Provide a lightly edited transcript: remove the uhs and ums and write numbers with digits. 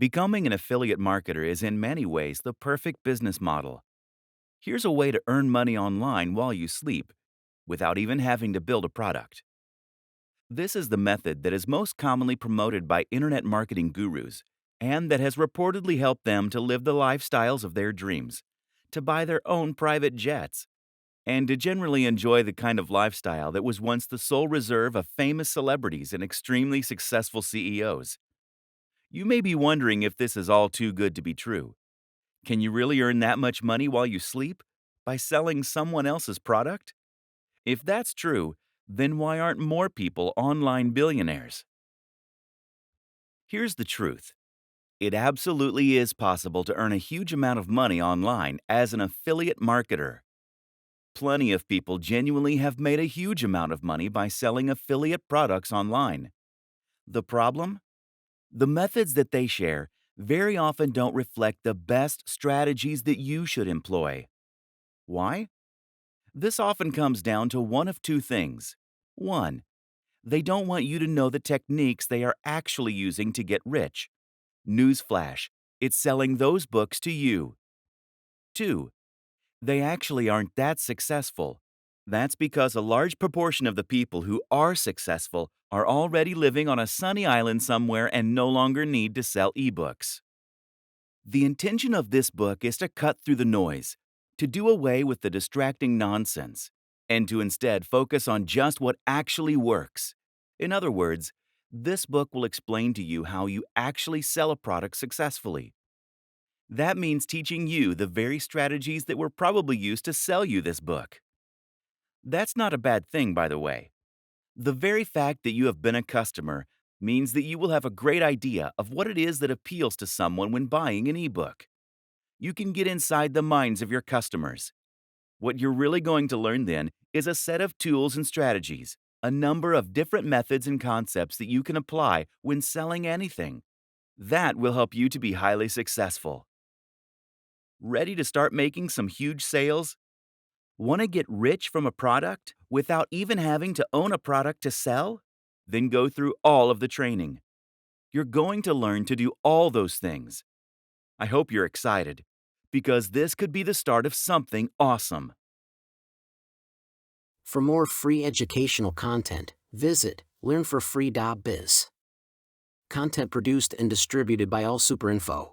Becoming an affiliate marketer is in many ways the perfect business model. Here's a way to earn money online while you sleep, without even having to build a product. This is the method that is most commonly promoted by internet marketing gurus and that has reportedly helped them to live the lifestyles of their dreams, to buy their own private jets, and to generally enjoy the kind of lifestyle that was once the sole reserve of famous celebrities and extremely successful CEOs. You may be wondering if this is all too good to be true. Can you really earn that much money while you sleep? By selling someone else's product? If that's true, then why aren't more people online billionaires? Here's the truth. It absolutely is possible to earn a huge amount of money online as an affiliate marketer. Plenty of people genuinely have made a huge amount of money by selling affiliate products online. The problem? The methods that they share very often don't reflect the best strategies that you should employ. Why? This often comes down to one of two things. One, they don't want you to know the techniques they are actually using to get rich. Newsflash, it's selling those books to you. Two, they actually aren't that successful. That's because a large proportion of the people who are successful are already living on a sunny island somewhere and no longer need to sell ebooks. The intention of this book is to cut through the noise, to do away with the distracting nonsense, and to instead focus on just what actually works. In other words, this book will explain to you how you actually sell a product successfully. That means teaching you the very strategies that were probably used to sell you this book. That's not a bad thing, by the way. The very fact that you have been a customer means that you will have a great idea of what it is that appeals to someone when buying an ebook. You can get inside the minds of your customers. What you're really going to learn then is a set of tools and strategies, a number of different methods and concepts that you can apply when selling anything. That will help you to be highly successful. Ready to start making some huge sales? Want to get rich from a product without even having to own a product to sell? Then go through all of the training. You're going to learn to do all those things. I hope you're excited, because this could be the start of something awesome. For more free educational content, visit learnforfree.biz. Content produced and distributed by AllSuperInfo.